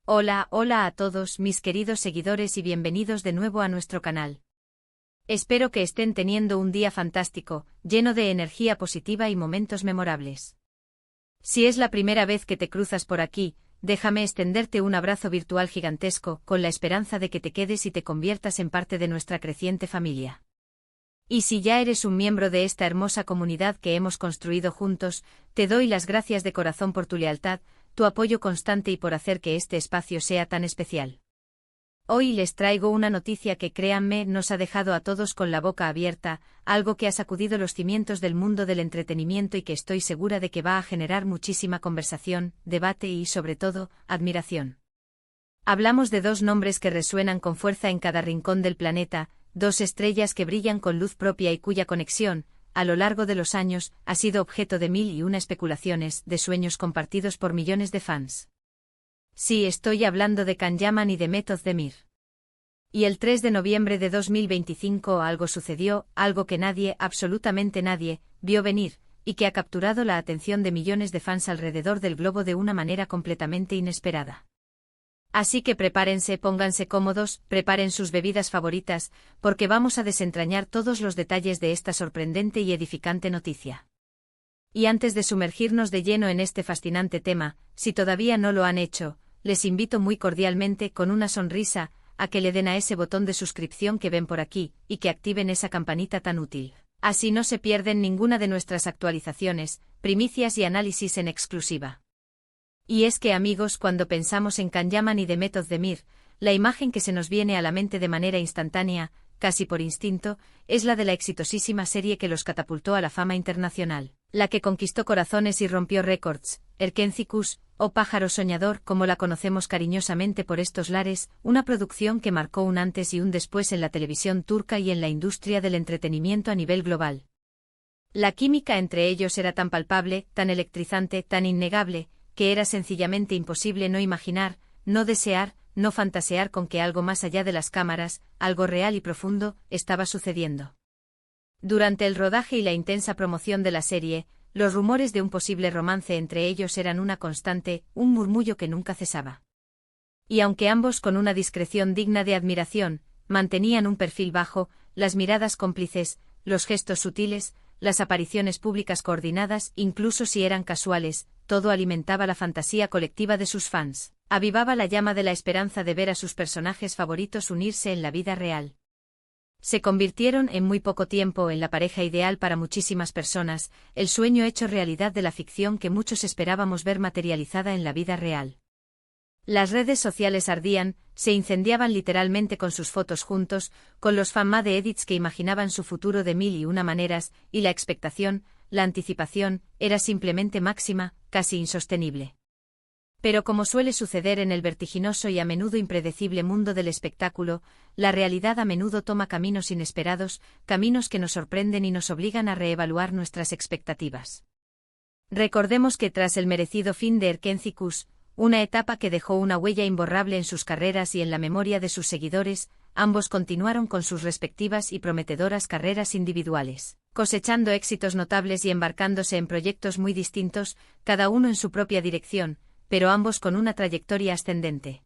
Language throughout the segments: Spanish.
Hola, hola a todos mis queridos seguidores y bienvenidos de nuevo a nuestro canal. Espero que estén teniendo un día fantástico, lleno de energía positiva y momentos memorables. Si es la primera vez que te cruzas por aquí, déjame extenderte un abrazo virtual gigantesco, con la esperanza de que te quedes y te conviertas en parte de nuestra creciente familia. Y si ya eres un miembro de esta hermosa comunidad que hemos construido juntos, te doy las gracias de corazón por tu lealtad, tu apoyo constante y por hacer que este espacio sea tan especial. Hoy les traigo una noticia que, créanme, nos ha dejado a todos con la boca abierta, algo que ha sacudido los cimientos del mundo del entretenimiento y que estoy segura de que va a generar muchísima conversación, debate y, sobre todo, admiración. Hablamos de dos nombres que resuenan con fuerza en cada rincón del planeta, dos estrellas que brillan con luz propia y cuya conexión, a lo largo de los años, ha sido objeto de mil y una especulaciones, de sueños compartidos por millones de fans. Sí, estoy hablando de Can Yaman y de Method Demir. Y el 3 de noviembre de 2025 algo sucedió, algo que nadie, absolutamente nadie, vio venir, y que ha capturado la atención de millones de fans alrededor del globo de una manera completamente inesperada. Así que prepárense, pónganse cómodos, preparen sus bebidas favoritas, porque vamos a desentrañar todos los detalles de esta sorprendente y edificante noticia. Y antes de sumergirnos de lleno en este fascinante tema, si todavía no lo han hecho, les invito muy cordialmente, con una sonrisa, a que le den a ese botón de suscripción que ven por aquí, y que activen esa campanita tan útil. Así no se pierden ninguna de nuestras actualizaciones, primicias y análisis en exclusiva. Y es que, amigos, cuando pensamos en Can Yaman y The Method Demir, la imagen que se nos viene a la mente de manera instantánea, casi por instinto, es la de la exitosísima serie que los catapultó a la fama internacional, la que conquistó corazones y rompió récords, Erkenci Kuş, o Pájaro Soñador, como la conocemos cariñosamente por estos lares, una producción que marcó un antes y un después en la televisión turca y en la industria del entretenimiento a nivel global. La química entre ellos era tan palpable, tan electrizante, tan innegable, que era sencillamente imposible no imaginar, no desear, no fantasear con que algo más allá de las cámaras, algo real y profundo, estaba sucediendo. Durante el rodaje y la intensa promoción de la serie, los rumores de un posible romance entre ellos eran una constante, un murmullo que nunca cesaba. Y aunque ambos, con una discreción digna de admiración, mantenían un perfil bajo, las miradas cómplices, los gestos sutiles, las apariciones públicas coordinadas, incluso si eran casuales, todo alimentaba la fantasía colectiva de sus fans, avivaba la llama de la esperanza de ver a sus personajes favoritos unirse en la vida real. Se convirtieron en muy poco tiempo en la pareja ideal para muchísimas personas, el sueño hecho realidad de la ficción que muchos esperábamos ver materializada en la vida real. Las redes sociales ardían, se incendiaban literalmente con sus fotos juntos, con los fan-made edits que imaginaban su futuro de mil y una maneras, y la expectación, la anticipación, era simplemente máxima, casi insostenible. Pero como suele suceder en el vertiginoso y a menudo impredecible mundo del espectáculo, la realidad a menudo toma caminos inesperados, caminos que nos sorprenden y nos obligan a reevaluar nuestras expectativas. Recordemos que tras el merecido fin de Erkenci Kuş, una etapa que dejó una huella imborrable en sus carreras y en la memoria de sus seguidores, ambos continuaron con sus respectivas y prometedoras carreras individuales, cosechando éxitos notables y embarcándose en proyectos muy distintos, cada uno en su propia dirección, pero ambos con una trayectoria ascendente.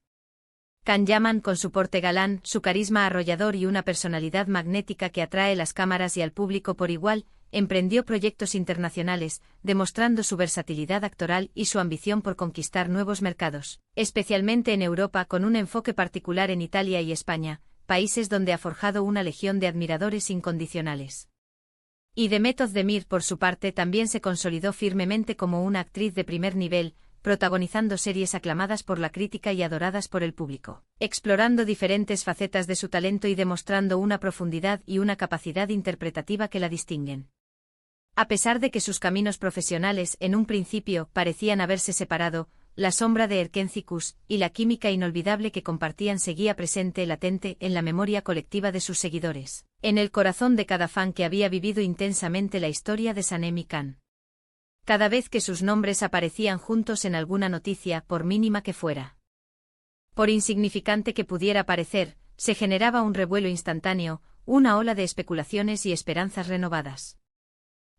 Can Yaman, con su porte galán, su carisma arrollador y una personalidad magnética que atrae las cámaras y al público por igual, emprendió proyectos internacionales, demostrando su versatilidad actoral y su ambición por conquistar nuevos mercados, especialmente en Europa, con un enfoque particular en Italia y España, países donde ha forjado una legión de admiradores incondicionales. Y The Method Demir, por su parte, también se consolidó firmemente como una actriz de primer nivel, protagonizando series aclamadas por la crítica y adoradas por el público, explorando diferentes facetas de su talento y demostrando una profundidad y una capacidad interpretativa que la distinguen. A pesar de que sus caminos profesionales en un principio parecían haberse separado, la sombra de Erkenci Kuş y la química inolvidable que compartían seguía presente latente en la memoria colectiva de sus seguidores, en el corazón de cada fan que había vivido intensamente la historia de Sanem y Can. Cada vez que sus nombres aparecían juntos en alguna noticia, por mínima que fuera, por insignificante que pudiera parecer, se generaba un revuelo instantáneo, una ola de especulaciones y esperanzas renovadas.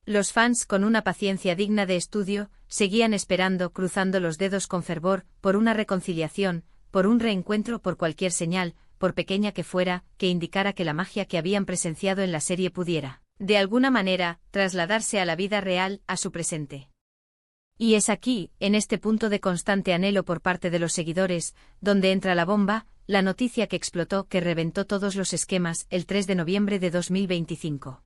Los fans, con una paciencia digna de estudio, seguían esperando, cruzando los dedos con fervor, por una reconciliación, por un reencuentro, por cualquier señal, por pequeña que fuera, que indicara que la magia que habían presenciado en la serie pudiera, de alguna manera, trasladarse a la vida real, a su presente. Y es aquí, en este punto de constante anhelo por parte de los seguidores, donde entra la bomba, la noticia que explotó, que reventó todos los esquemas, el 3 de noviembre de 2025.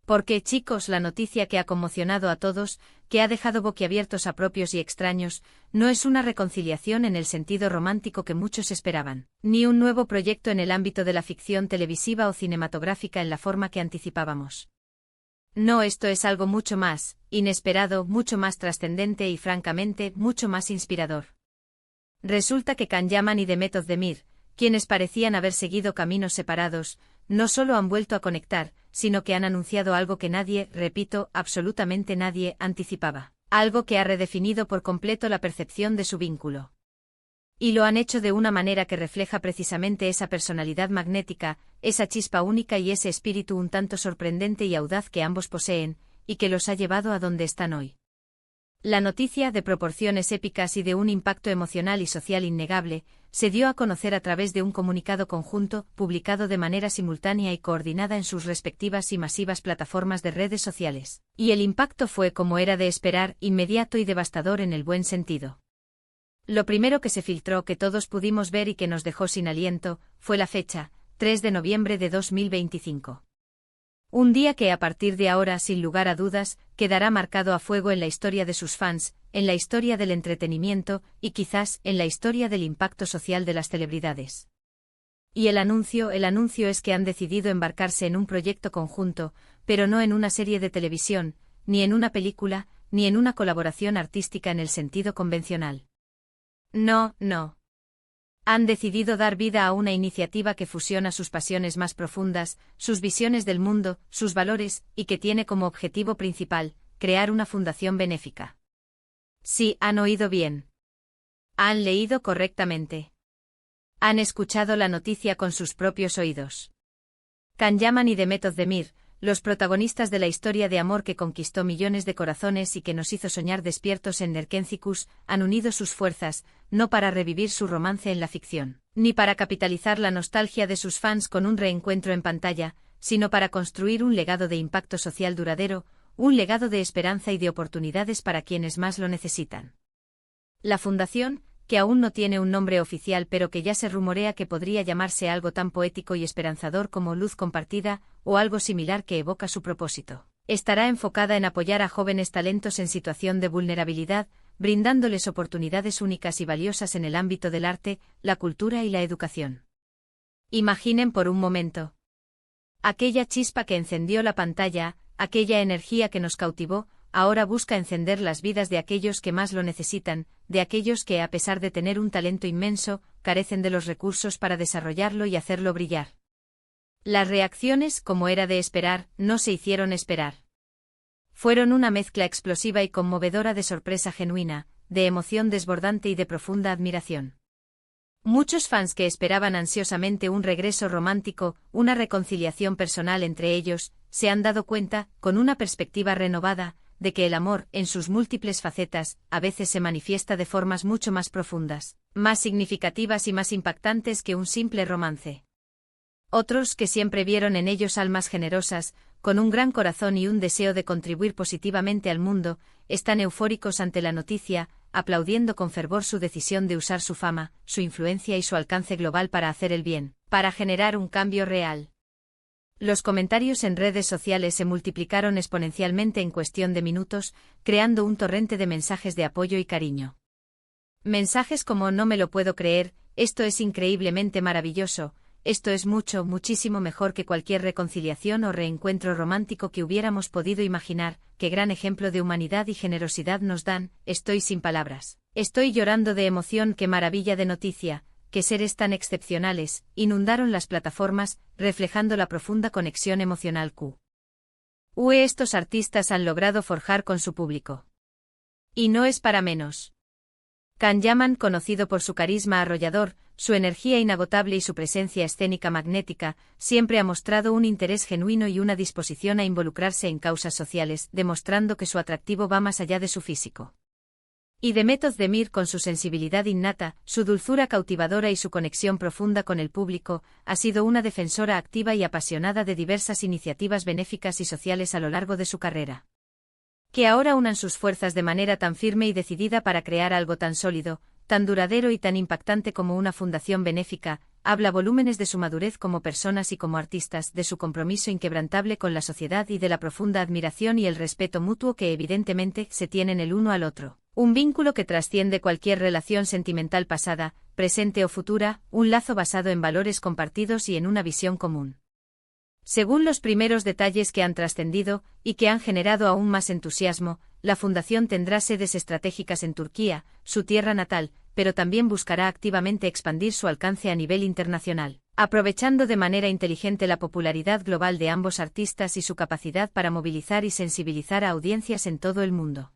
Porque, chicos, la noticia que ha conmocionado a todos, que ha dejado boquiabiertos a propios y extraños, no es una reconciliación en el sentido romántico que muchos esperaban, ni un nuevo proyecto en el ámbito de la ficción televisiva o cinematográfica en la forma que anticipábamos. No, esto es algo mucho más inesperado, mucho más trascendente y, francamente, mucho más inspirador. Resulta que Can Yaman y Demet Özdemir, quienes parecían haber seguido caminos separados, no solo han vuelto a conectar, sino que han anunciado algo que nadie, repito, absolutamente nadie, anticipaba. Algo que ha redefinido por completo la percepción de su vínculo. Y lo han hecho de una manera que refleja precisamente esa personalidad magnética, esa chispa única y ese espíritu un tanto sorprendente y audaz que ambos poseen, y que los ha llevado a donde están hoy. La noticia, de proporciones épicas y de un impacto emocional y social innegable, se dio a conocer a través de un comunicado conjunto, publicado de manera simultánea y coordinada en sus respectivas y masivas plataformas de redes sociales. Y el impacto fue, como era de esperar, inmediato y devastador en el buen sentido. Lo primero que se filtró, que todos pudimos ver y que nos dejó sin aliento, fue la fecha, 3 de noviembre de 2025. Un día que a partir de ahora, sin lugar a dudas, quedará marcado a fuego en la historia de sus fans, en la historia del entretenimiento, y quizás en la historia del impacto social de las celebridades. Y el anuncio es que han decidido embarcarse en un proyecto conjunto, pero no en una serie de televisión, ni en una película, ni en una colaboración artística en el sentido convencional. No, no. Han decidido dar vida a una iniciativa que fusiona sus pasiones más profundas, sus visiones del mundo, sus valores, y que tiene como objetivo principal, crear una fundación benéfica. Sí, han oído bien. Han leído correctamente. Han escuchado la noticia con sus propios oídos. Can Yaman y Demet Özdemir, los protagonistas de la historia de amor que conquistó millones de corazones y que nos hizo soñar despiertos en Nerkenzikus, han unido sus fuerzas, no para revivir su romance en la ficción, ni para capitalizar la nostalgia de sus fans con un reencuentro en pantalla, sino para construir un legado de impacto social duradero, un legado de esperanza y de oportunidades para quienes más lo necesitan. La fundación, que aún no tiene un nombre oficial pero que ya se rumorea que podría llamarse algo tan poético y esperanzador como Luz Compartida, o algo similar que evoca su propósito, estará enfocada en apoyar a jóvenes talentos en situación de vulnerabilidad, brindándoles oportunidades únicas y valiosas en el ámbito del arte, la cultura y la educación. Imaginen por un momento. Aquella chispa que encendió la pantalla, aquella energía que nos cautivó, ahora busca encender las vidas de aquellos que más lo necesitan, de aquellos que, a pesar de tener un talento inmenso, carecen de los recursos para desarrollarlo y hacerlo brillar. Las reacciones, como era de esperar, no se hicieron esperar. Fueron una mezcla explosiva y conmovedora de sorpresa genuina, de emoción desbordante y de profunda admiración. Muchos fans que esperaban ansiosamente un regreso romántico, una reconciliación personal entre ellos, se han dado cuenta, con una perspectiva renovada, de que el amor, en sus múltiples facetas, a veces se manifiesta de formas mucho más profundas, más significativas y más impactantes que un simple romance. Otros, que siempre vieron en ellos almas generosas, con un gran corazón y un deseo de contribuir positivamente al mundo, están eufóricos ante la noticia, aplaudiendo con fervor su decisión de usar su fama, su influencia y su alcance global para hacer el bien, para generar un cambio real. Los comentarios en redes sociales se multiplicaron exponencialmente en cuestión de minutos, creando un torrente de mensajes de apoyo y cariño. Mensajes como "no me lo puedo creer", "esto es increíblemente maravilloso", "esto es mucho, muchísimo mejor que cualquier reconciliación o reencuentro romántico que hubiéramos podido imaginar", "qué gran ejemplo de humanidad y generosidad nos dan", "estoy sin palabras", "estoy llorando de emoción", "qué maravilla de noticia", "qué seres tan excepcionales", inundaron las plataformas, reflejando la profunda conexión emocional que estos artistas han logrado forjar con su público. Y no es para menos. Can Yaman, conocido por su carisma arrollador, su energía inagotable y su presencia escénica magnética, siempre ha mostrado un interés genuino y una disposición a involucrarse en causas sociales, demostrando que su atractivo va más allá de su físico. Y Demet Özdemir, con su sensibilidad innata, su dulzura cautivadora y su conexión profunda con el público, ha sido una defensora activa y apasionada de diversas iniciativas benéficas y sociales a lo largo de su carrera. Que ahora unan sus fuerzas de manera tan firme y decidida para crear algo tan sólido, tan duradero y tan impactante como una fundación benéfica, habla volúmenes de su madurez como personas y como artistas, de su compromiso inquebrantable con la sociedad y de la profunda admiración y el respeto mutuo que evidentemente se tienen el uno al otro. Un vínculo que trasciende cualquier relación sentimental pasada, presente o futura, un lazo basado en valores compartidos y en una visión común. Según los primeros detalles que han trascendido, y que han generado aún más entusiasmo, la fundación tendrá sedes estratégicas en Turquía, su tierra natal, pero también buscará activamente expandir su alcance a nivel internacional, aprovechando de manera inteligente la popularidad global de ambos artistas y su capacidad para movilizar y sensibilizar a audiencias en todo el mundo.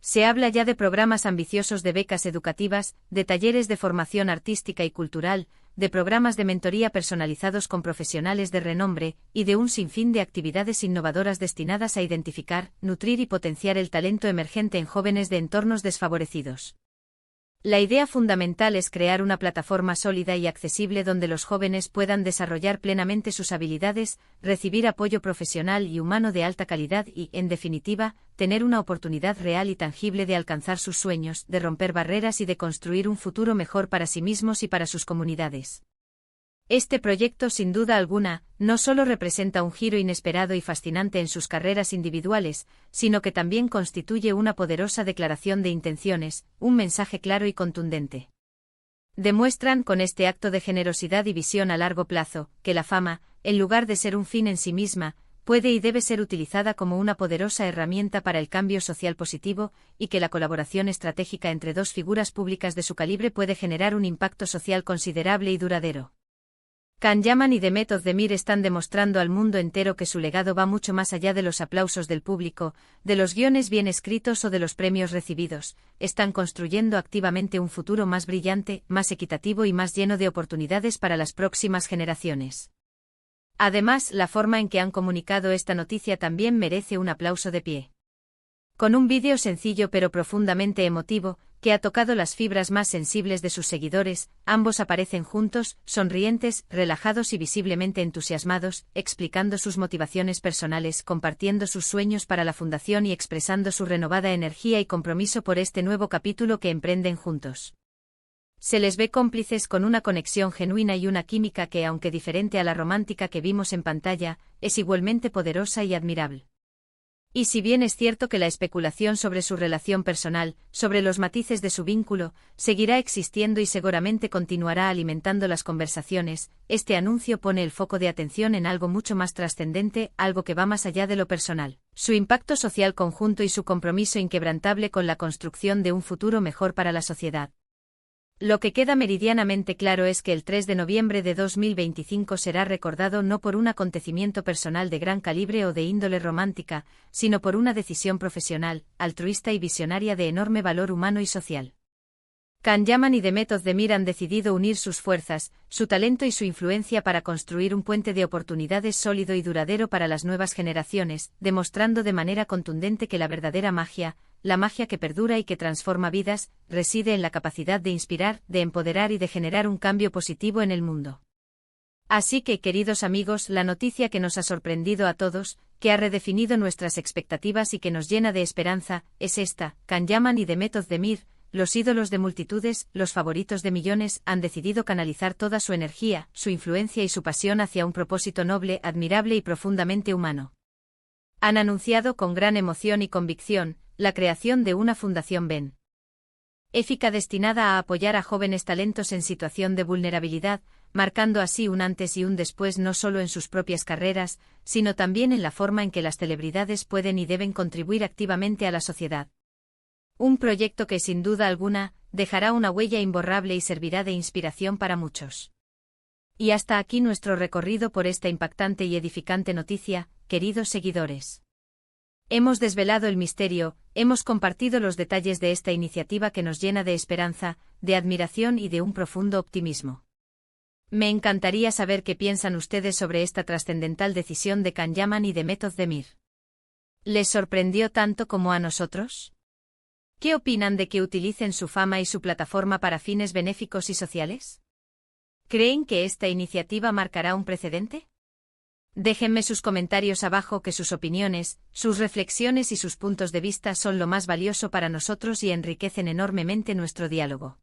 Se habla ya de programas ambiciosos de becas educativas, de talleres de formación artística y cultural, de programas de mentoría personalizados con profesionales de renombre, y de un sinfín de actividades innovadoras destinadas a identificar, nutrir y potenciar el talento emergente en jóvenes de entornos desfavorecidos. La idea fundamental es crear una plataforma sólida y accesible donde los jóvenes puedan desarrollar plenamente sus habilidades, recibir apoyo profesional y humano de alta calidad y, en definitiva, tener una oportunidad real y tangible de alcanzar sus sueños, de romper barreras y de construir un futuro mejor para sí mismos y para sus comunidades. Este proyecto, sin duda alguna, no solo representa un giro inesperado y fascinante en sus carreras individuales, sino que también constituye una poderosa declaración de intenciones, un mensaje claro y contundente. Demuestran con este acto de generosidad y visión a largo plazo, que la fama, en lugar de ser un fin en sí misma, puede y debe ser utilizada como una poderosa herramienta para el cambio social positivo, y que la colaboración estratégica entre dos figuras públicas de su calibre puede generar un impacto social considerable y duradero. Can Yaman y Demet Özdemir están demostrando al mundo entero que su legado va mucho más allá de los aplausos del público, de los guiones bien escritos o de los premios recibidos. Están construyendo activamente un futuro más brillante, más equitativo y más lleno de oportunidades para las próximas generaciones. Además, la forma en que han comunicado esta noticia también merece un aplauso de pie. Con un vídeo sencillo pero profundamente emotivo, que ha tocado las fibras más sensibles de sus seguidores, ambos aparecen juntos, sonrientes, relajados y visiblemente entusiasmados, explicando sus motivaciones personales, compartiendo sus sueños para la fundación y expresando su renovada energía y compromiso por este nuevo capítulo que emprenden juntos. Se les ve cómplices con una conexión genuina y una química que, aunque diferente a la romántica que vimos en pantalla, es igualmente poderosa y admirable. Y si bien es cierto que la especulación sobre su relación personal, sobre los matices de su vínculo, seguirá existiendo y seguramente continuará alimentando las conversaciones, este anuncio pone el foco de atención en algo mucho más trascendente, algo que va más allá de lo personal, su impacto social conjunto y su compromiso inquebrantable con la construcción de un futuro mejor para la sociedad. Lo que queda meridianamente claro es que el 3 de noviembre de 2025 será recordado no por un acontecimiento personal de gran calibre o de índole romántica, sino por una decisión profesional, altruista y visionaria de enorme valor humano y social. Can Yaman y Demet Özdemir han decidido unir sus fuerzas, su talento y su influencia para construir un puente de oportunidades sólido y duradero para las nuevas generaciones, demostrando de manera contundente que la verdadera magia, la magia que perdura y que transforma vidas, reside en la capacidad de inspirar, de empoderar y de generar un cambio positivo en el mundo. Así que, queridos amigos, la noticia que nos ha sorprendido a todos, que ha redefinido nuestras expectativas y que nos llena de esperanza, es esta: Can Yaman y Demet Özdemir, los ídolos de multitudes, los favoritos de millones, han decidido canalizar toda su energía, su influencia y su pasión hacia un propósito noble, admirable y profundamente humano. Han anunciado con gran emoción y convicción la creación de una fundación benéfica destinada a apoyar a jóvenes talentos en situación de vulnerabilidad, marcando así un antes y un después no solo en sus propias carreras, sino también en la forma en que las celebridades pueden y deben contribuir activamente a la sociedad. Un proyecto que, sin duda alguna, dejará una huella imborrable y servirá de inspiración para muchos. Y hasta aquí nuestro recorrido por esta impactante y edificante noticia, queridos seguidores. Hemos desvelado el misterio, hemos compartido los detalles de esta iniciativa que nos llena de esperanza, de admiración y de un profundo optimismo. Me encantaría saber qué piensan ustedes sobre esta trascendental decisión de Can Yaman y Demet Özdemir. ¿Les sorprendió tanto como a nosotros? ¿Qué opinan de que utilicen su fama y su plataforma para fines benéficos y sociales? ¿Creen que esta iniciativa marcará un precedente? Déjenme sus comentarios abajo, que sus opiniones, sus reflexiones y sus puntos de vista son lo más valioso para nosotros y enriquecen enormemente nuestro diálogo.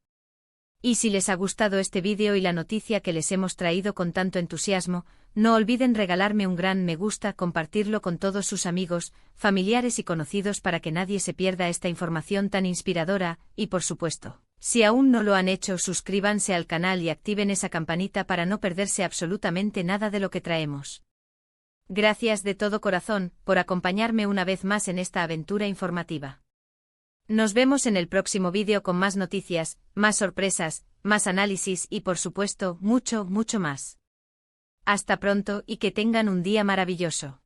Y si les ha gustado este vídeo y la noticia que les hemos traído con tanto entusiasmo, no olviden regalarme un gran me gusta, compartirlo con todos sus amigos, familiares y conocidos para que nadie se pierda esta información tan inspiradora, y por supuesto, si aún no lo han hecho, suscríbanse al canal y activen esa campanita para no perderse absolutamente nada de lo que traemos. Gracias de todo corazón por acompañarme una vez más en esta aventura informativa. Nos vemos en el próximo vídeo con más noticias, más sorpresas, más análisis y por supuesto, mucho, mucho más. Hasta pronto y que tengan un día maravilloso.